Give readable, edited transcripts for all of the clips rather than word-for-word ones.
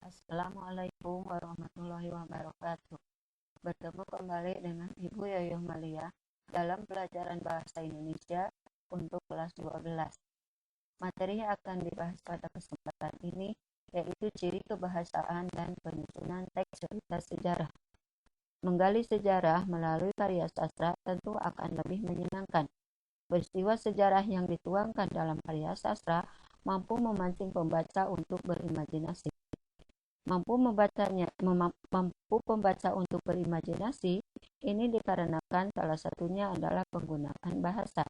Assalamualaikum warahmatullahi wabarakatuh. Bertemu kembali dengan Ibu Yoyo Malia dalam pelajaran Bahasa Indonesia untuk kelas 12. Materi yang akan dibahas pada kesempatan ini yaitu ciri kebahasaan dan penyusunan teks cerita sejarah. Menggali sejarah melalui karya sastra tentu akan lebih menyenangkan. Peristiwa sejarah yang dituangkan dalam karya sastra mampu memancing pembaca untuk berimajinasi. Mampu pembaca untuk berimajinasi ini dikarenakan salah satunya adalah penggunaan bahasa.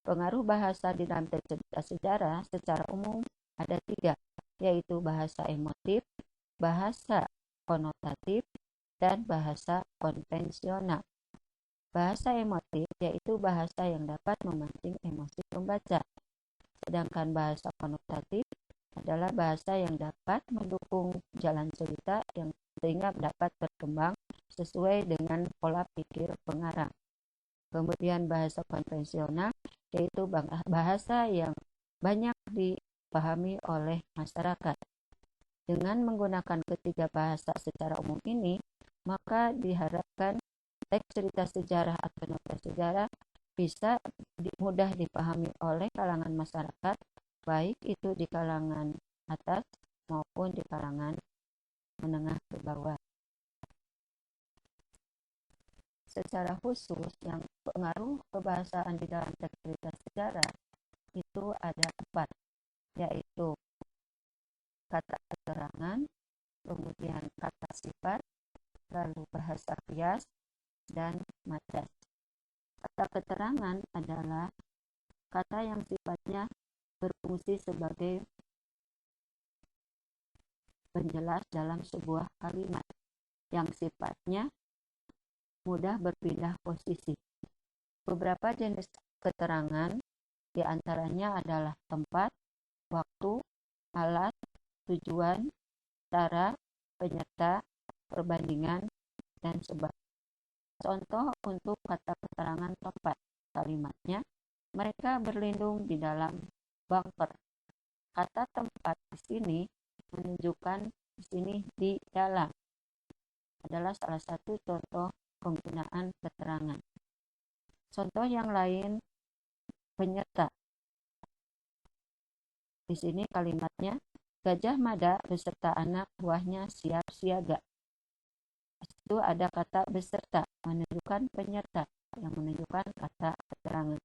Pengaruh bahasa di dalam teks cerita sejarah secara umum ada 3, yaitu bahasa emotif, bahasa konotatif, dan bahasa konvensional. Bahasa emotif yaitu bahasa yang dapat memancing emosi pembaca, sedangkan bahasa konotatif adalah bahasa yang dapat mendukung jalan cerita yang sehingga dapat berkembang sesuai dengan pola pikir pengarang. Kemudian bahasa konvensional yaitu bahasa yang banyak dipahami oleh masyarakat. Dengan menggunakan ketiga bahasa secara umum ini, maka diharapkan teks cerita sejarah atau novel sejarah bisa mudah dipahami oleh kalangan masyarakat, baik itu di kalangan atas maupun di kalangan menengah ke bawah. Secara khusus, yang pengaruh kebahasaan di dalam teks cerita sejarah itu ada 4, yaitu kata keterangan, kemudian kata sifat, lalu bahasa kias, dan majas. Kata keterangan adalah kata yang sifatnya berfungsi sebagai penjelas dalam sebuah kalimat yang sifatnya mudah berpindah posisi. Beberapa jenis keterangan diantaranya adalah tempat, waktu, alat, tujuan, cara, penyerta, perbandingan, dan sebab. Contoh untuk kata keterangan tempat, kalimatnya, mereka berlindung di dalam bunker. Kata tempat di sini menunjukkan di sini di dalam adalah salah satu contoh penggunaan keterangan. Contoh yang lain, penyerta. Di sini kalimatnya, Gajah Mada beserta anak buahnya siap siaga. Itu ada kata beserta menunjukkan penyerta yang menunjukkan kata keterangan.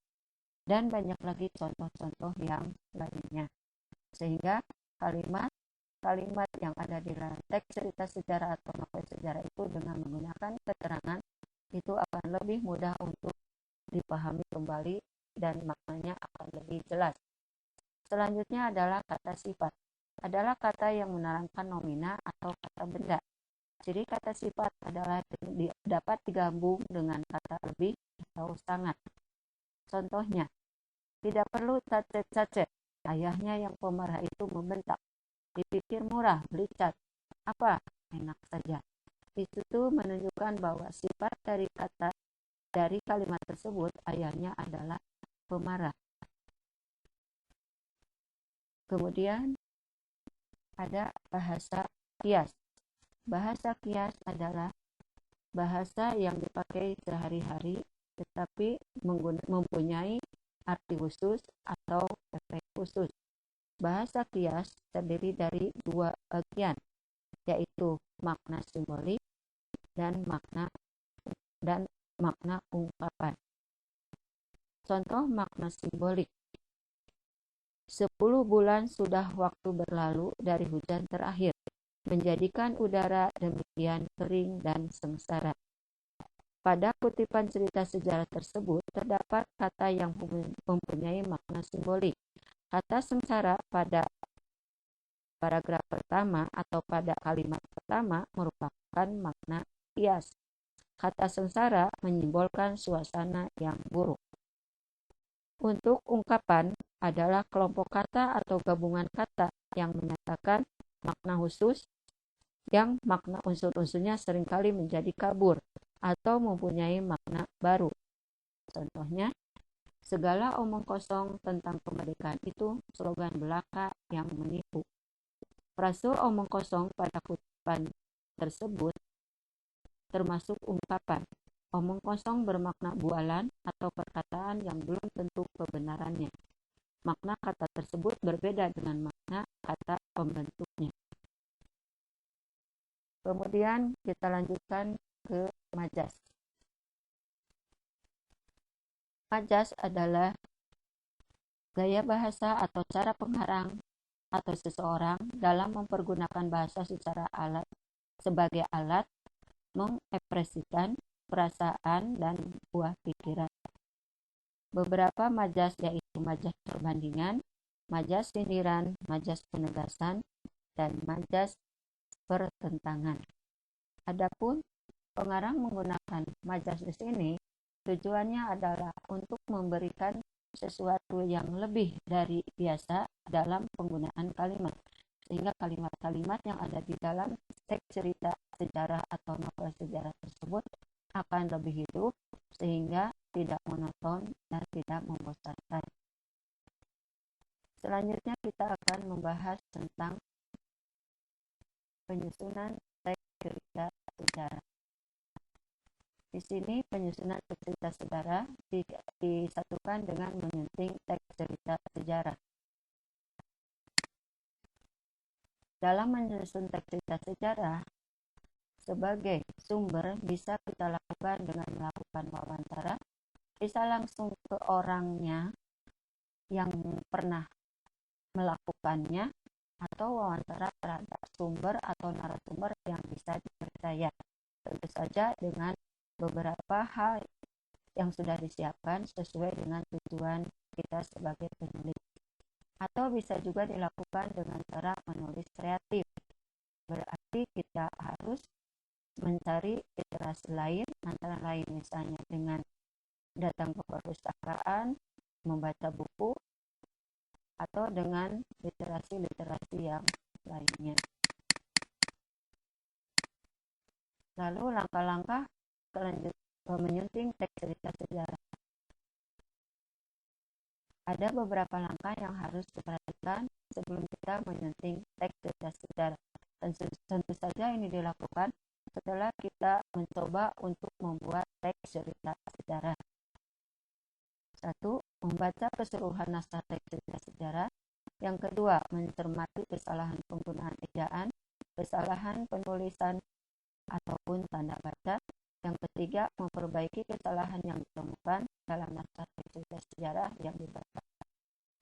Dan banyak lagi contoh-contoh yang lainnya. Sehingga kalimat yang ada di dalam teks cerita sejarah atau novel sejarah itu dengan menggunakan keterangan itu akan lebih mudah untuk dipahami kembali dan maknanya akan lebih jelas. Selanjutnya adalah kata sifat. Adalah kata yang menerangkan nomina atau kata benda. Jadi kata sifat adalah dapat digabung dengan kata lebih atau sangat. Contohnya, tidak perlu cacet-cacet. Ayahnya yang pemarah itu membentak. Dipikir murah, beli cat. Apa? Enak saja. Itu tuh menunjukkan bahwa sifat dari kalimat tersebut ayahnya adalah pemarah. Kemudian ada bahasa kias. Bahasa kias adalah bahasa yang dipakai sehari-hari tetapi mempunyai arti khusus atau efek khusus. Bahasa kias terdiri dari 2 bagian, yaitu makna simbolik dan makna ungkapan. Contoh makna simbolik. 10 bulan sudah waktu berlalu dari hujan terakhir, menjadikan udara demikian kering dan sengsara. Pada kutipan cerita sejarah tersebut terdapat kata yang mempunyai makna simbolik. Kata sengsara pada paragraf pertama atau pada kalimat pertama merupakan makna kias. Kata sengsara menyimbolkan suasana yang buruk. Untuk ungkapan adalah kelompok kata atau gabungan kata yang menyatakan makna khusus yang makna unsur-unsurnya seringkali menjadi kabur atau mempunyai makna baru. Contohnya, segala omong kosong tentang kemerdekaan itu slogan belaka yang menipu. Frase omong kosong pada kutipan tersebut termasuk ungkapan. Omong kosong bermakna bualan atau perkataan yang belum tentu kebenarannya. Makna kata tersebut berbeda dengan makna kata pembentuknya. Kemudian kita lanjutkan ke majas. Majas adalah gaya bahasa atau cara pengarang atau seseorang dalam mempergunakan bahasa sebagai alat mengekspresikan perasaan dan buah pikiran. Beberapa majas yaitu majas perbandingan, majas sindiran, majas penegasan, dan majas pertentangan. Adapun pengarang menggunakan majas di sini tujuannya adalah untuk memberikan sesuatu yang lebih dari biasa dalam penggunaan kalimat, sehingga kalimat-kalimat yang ada di dalam teks cerita sejarah atau novel sejarah tersebut akan lebih hidup sehingga tidak monoton dan tidak membosankan. Selanjutnya kita akan membahas tentang penyusunan teks cerita sejarah. Di sini penyusunan teks cerita sejarah disatukan dengan menyunting teks cerita sejarah. Dalam menyusun teks cerita sejarah, sebagai sumber bisa kita lakukan dengan melakukan wawancara, bisa langsung ke orangnya yang pernah melakukannya, atau wawancara terhadap sumber atau narasumber yang bisa dipercaya. Tentu saja dengan beberapa hal yang sudah disiapkan sesuai dengan tujuan kita sebagai penulis. Atau bisa juga dilakukan dengan cara menulis kreatif. Berarti kita harus mencari literasi lain, antara lain misalnya dengan datang ke perpustakaan, membaca buku, atau dengan literasi-literasi yang lainnya. Lalu langkah-langkah menyunting teks cerita sejarah. Ada beberapa langkah yang harus diperhatikan sebelum kita menyunting teks cerita sejarah. Tentu saja ini dilakukan setelah kita mencoba untuk membuat teks cerita sejarah. 1. Membaca keseluruhan naskah teks cerita sejarah. Yang kedua, mencermati kesalahan penggunaan ejaan, kesalahan penulisan ataupun tanda baca. Yang ketiga, memperbaiki kesalahan yang ditemukan dalam naskah teks cerita sejarah yang dibaca.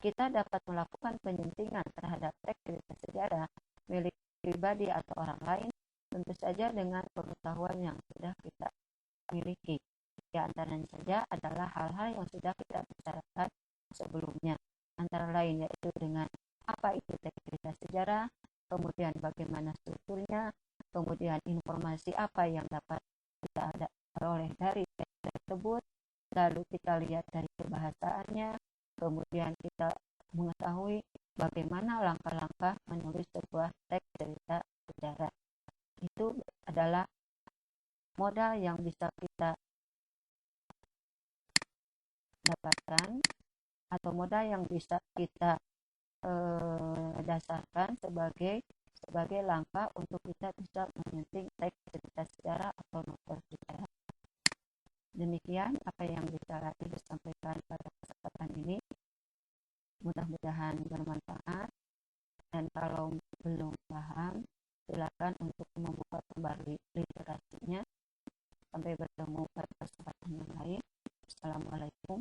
Kita dapat melakukan penyuntingan terhadap teks cerita sejarah milik pribadi atau orang lain, tentu saja dengan pengetahuan yang sudah kita miliki. Di antaranya saja adalah hal-hal yang sudah kita bicarakan sebelumnya, antara lain yaitu dengan apa itu teks cerita sejarah, kemudian bagaimana strukturnya, kemudian informasi apa yang dapat kita peroleh dari teks tersebut, lalu kita lihat dari kebahasaannya, kemudian kita mengetahui bagaimana langkah-langkah menulis sebuah teks cerita sejarah. Itu adalah modal yang bisa kita dapatkan atau modal yang bisa kita dasarkan sebagai langkah untuk kita bisa menyunting teks cerita sejarah atau novel sejarah. Demikian apa yang bisa Ibu sampaikan pada kesempatan ini. Mudah-mudahan bermanfaat, dan kalau belum paham silakan untuk membuka kembali literasinya. Sampai bertemu pada kesempatan yang lain. Assalamualaikum